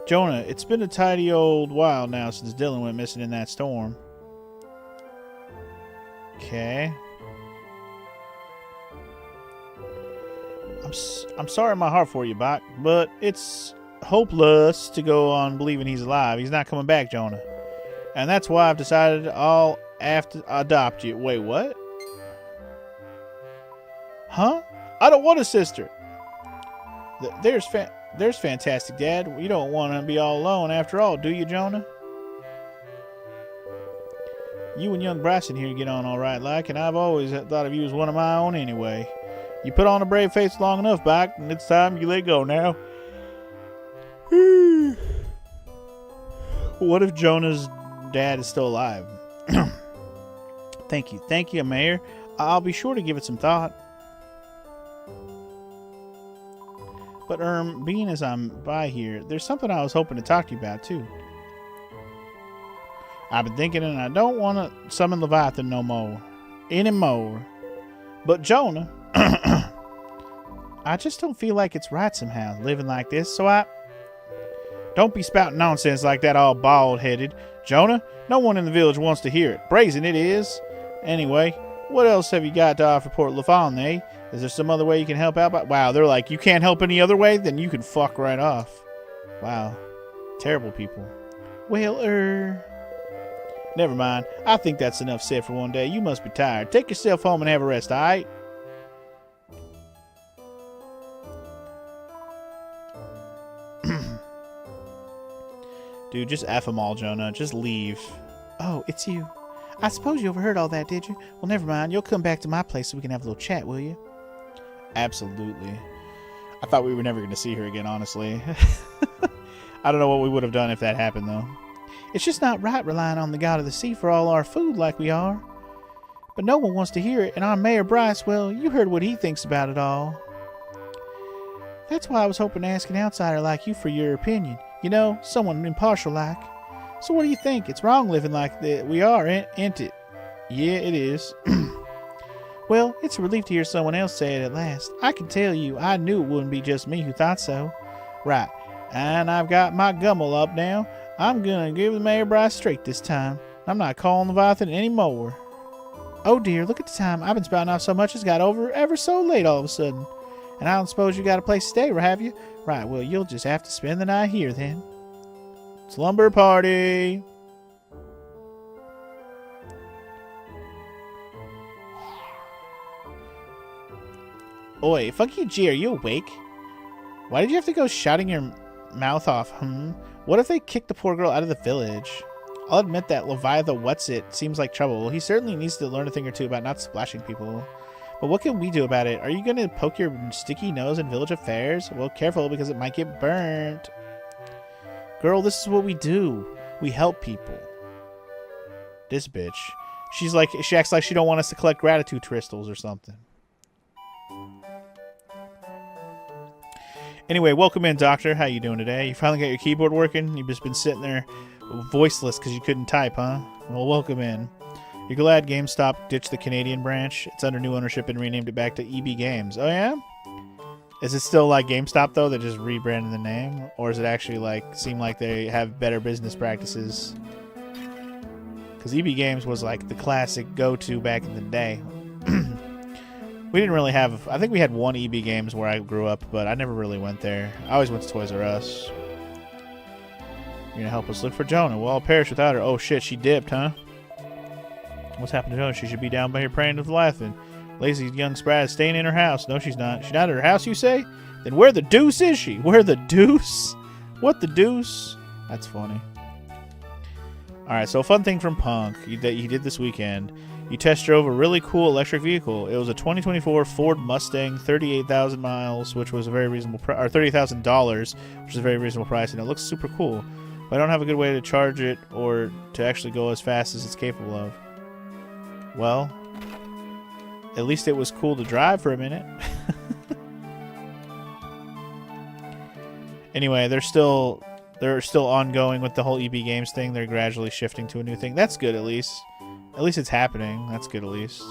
Jonah, it's been a tidy old while now since Dylan went missing in that storm. Okay. I'm sorry in my heart for you, Bach, but it's hopeless to go on believing he's alive. He's not coming back, Jonah. And that's why I've decided I'll have to adopt you. Wait, what? Huh? I don't want a sister. There's fantastic, Dad. You don't want to be all alone after all, do you, Jonah? You and young Bryson here get on all right, like, and I've always thought of you as one of my own anyway. You put on a brave face long enough, Bach, and it's time you let go now. What if Jonah's dad is still alive? Thank you, Mayor. I'll be sure to give it some thought. But, being as I'm by here, there's something I was hoping to talk to you about, too. I've been thinking, and I don't want to summon Leviathan no more. Anymore. But, Jonah, I just don't feel like it's right somehow, living like this, so Don't be spouting nonsense like that all bald-headed. Jonah, no one in the village wants to hear it. Brazen it is. Anyway, what else have you got to offer Port Lafon, eh? Is there some other way you can help out? Wow, they're like, you can't help any other way? Then you can fuck right off. Wow. Terrible people. Well, never mind. I think that's enough said for one day. You must be tired. Take yourself home and have a rest, alright? Dude, just F them all, Jonah. Just leave. Oh, it's you. I suppose you overheard all that, did you? Well, never mind. You'll come back to my place so we can have a little chat, will you? Absolutely. I thought we were never going to see her again, honestly. I don't know what we would have done if that happened, though. It's just not right relying on the god of the sea for all our food like we are. But no one wants to hear it, and our Mayor Bryce, well, you heard what he thinks about it all. That's why I was hoping to ask an outsider like you for your opinion. You know, someone impartial like. So what do you think? It's wrong living like we are, ain't it? Yeah, it is. Well, it's a relief to hear someone else say it at last. I can tell you, I knew it wouldn't be just me who thought so. Right, and I've got my gummel up now. I'm gonna give the Mayor Bryce straight this time. I'm not calling Leviathan anymore. Oh dear, look at the time. I've been spouting off so much it's got ever so late all of a sudden. And I don't suppose you got a place to stay, have you? Right, well, you'll just have to spend the night here then. Slumber party! Oi, Funky G, are you awake? Why did you have to go shouting your mouth off, What if they kicked the poor girl out of the village? I'll admit that Leviathan What's-It seems like trouble. He certainly needs to learn a thing or two about not splashing people. But what can we do about it? Are you going to poke your sticky nose in village affairs? Well, careful, because it might get burnt. Girl, this is what we do. We help people. This bitch. She acts like she don't want us to collect gratitude crystals or something. Anyway, welcome in, Doctor. How you doing today? You finally got your keyboard working? You've just been sitting there voiceless because you couldn't type, huh? Well, welcome in. You're glad GameStop ditched the Canadian branch? It's under new ownership and renamed it back to EB Games. Oh, yeah? Is it still like GameStop, though? They just rebranded the name? Or does it actually seem like they have better business practices? Because EB Games was like the classic go-to back in the day. We didn't really have... I think we had one EB Games where I grew up, but I never really went there. I always went to Toys R Us. You're going to help us look for Jonah. We'll all perish without her. Oh, shit, she dipped, huh? What's happened to Jonah? She should be down by here praying with Leviathan. Lazy young sprat is staying in her house. No, she's not. She's not at her house, you say? Then where the deuce is she? Where the deuce? What the deuce? That's funny. Alright, so a fun thing from Punk that you did this weekend. You test drove a really cool electric vehicle. It was a 2024 Ford Mustang, 38,000 miles, which was a very reasonable price, or $30,000, which is a very reasonable price, and it looks super cool. But I don't have a good way to charge it or to actually go as fast as it's capable of. Well, at least it was cool to drive for a minute. Anyway, they're still ongoing with the whole EB Games thing. They're gradually shifting to a new thing. That's good, at least. At least it's happening. That's good, at least.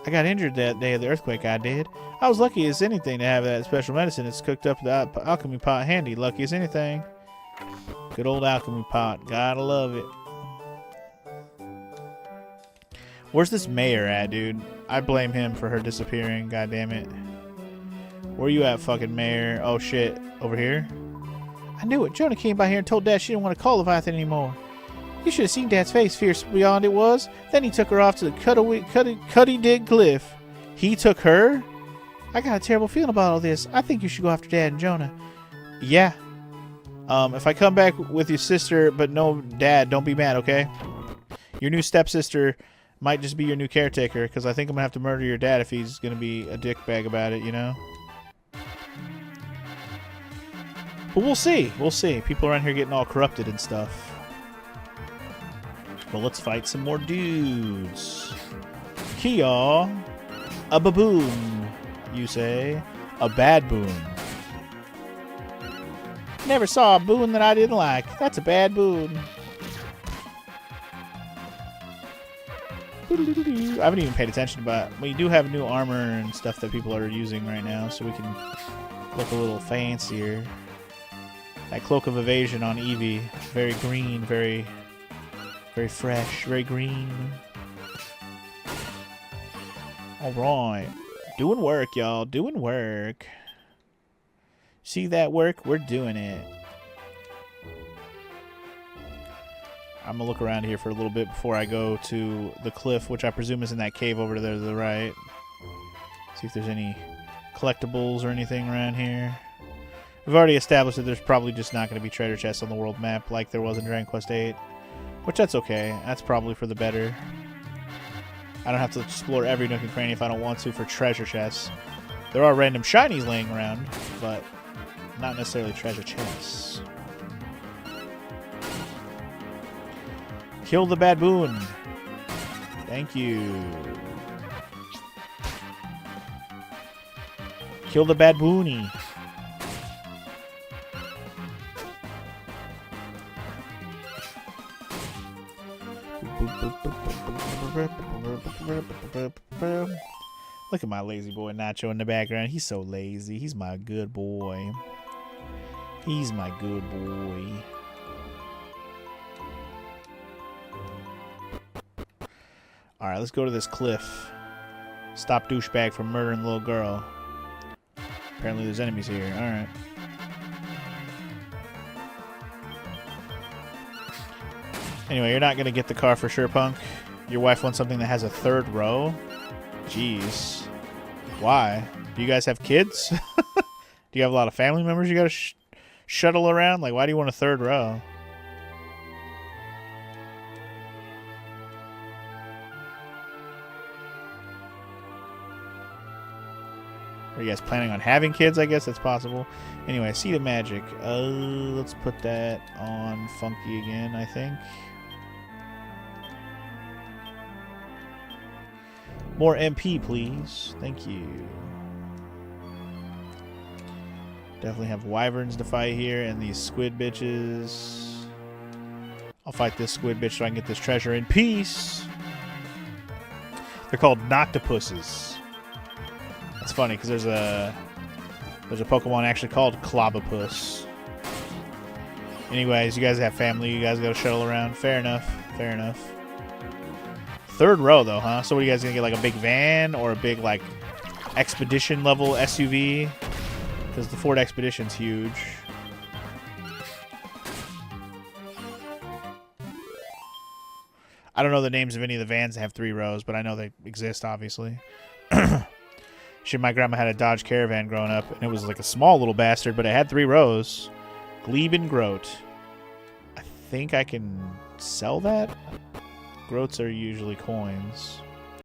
I got injured that day of the earthquake, I did. I was lucky as anything to have that special medicine. It's cooked up in the alchemy pot handy. Lucky as anything. Good old alchemy pot. Gotta love it. Where's this mayor at, dude? I blame him for her disappearing. God damn it. Where you at, fucking mayor? Oh, shit. Over here? I knew it. Jonah came by here and told Dad she didn't want to call Leviathan anymore. You should have seen Dad's face, fierce beyond it was. Then he took her off to the Cuddy Dig Cliff. He took her? I got a terrible feeling about all this. I think you should go after Dad and Jonah. Yeah. If I come back with your sister, but no Dad, don't be mad, okay? Your new stepsister Might just be your new caretaker, because I think I'm going to have to murder your dad if he's going to be a dickbag about it, you know? But we'll see. We'll see. People around here getting all corrupted and stuff. Well, let's fight some more dudes. Kia, a baboon, you say. A bad boon. Never saw a boon that I didn't like. That's a bad boon. I haven't even paid attention, but we do have new armor and stuff that people are using right now, so we can look a little fancier. That Cloak of Evasion on Eevee. Very green, very fresh, very green. Alright. Doing work, y'all. Doing work. See that work? We're doing it. I'm going to look around here for a little bit before I go to the cliff, which I presume is in that cave over there to the right. See if there's any collectibles or anything around here. We've already established that there's probably just not going to be treasure chests on the world map like there was in Dragon Quest VIII. Which, that's okay. That's probably for the better. I don't have to explore every nook and cranny if I don't want to for treasure chests. There are random shinies laying around, but not necessarily treasure chests. Kill the baboon. Thank you. Kill the baboony. Look at my lazy boy Nacho in the background. He's so lazy. He's my good boy. He's my good boy. Alright, let's go to this cliff. Stop douchebag from murdering the little girl. Apparently there's enemies here. Alright. Anyway, you're not going to get the car for sure, punk. Your wife wants something that has a third row? Jeez. Why? Do you guys have kids? Do you have a lot of family members you got to shuttle around? Like, why do you want a third row? Are you guys planning on having kids? I guess that's possible. Anyway, Seed of Magic. Let's put that on Funky again, I think. More MP, please. Thank you. Definitely have wyverns to fight here and these squid bitches. I'll fight this squid bitch so I can get this treasure in peace. They're called Noctopuses. That's funny because there's a Pokemon actually called Clobopus. Anyways, you guys have family. You guys got to shuttle around. Fair enough. Fair enough. Third row, though, huh? So what are you guys going to get, like a big van or a big, like, expedition level SUV? Because the Ford Expedition's huge. I don't know the names of any of the vans that have 3 rows, but I know they exist, obviously. Shit, my grandma had a Dodge Caravan growing up, and it was like a small little bastard, but it had 3 rows. Glebe and Groat. I think I can sell that? Groats are usually coins.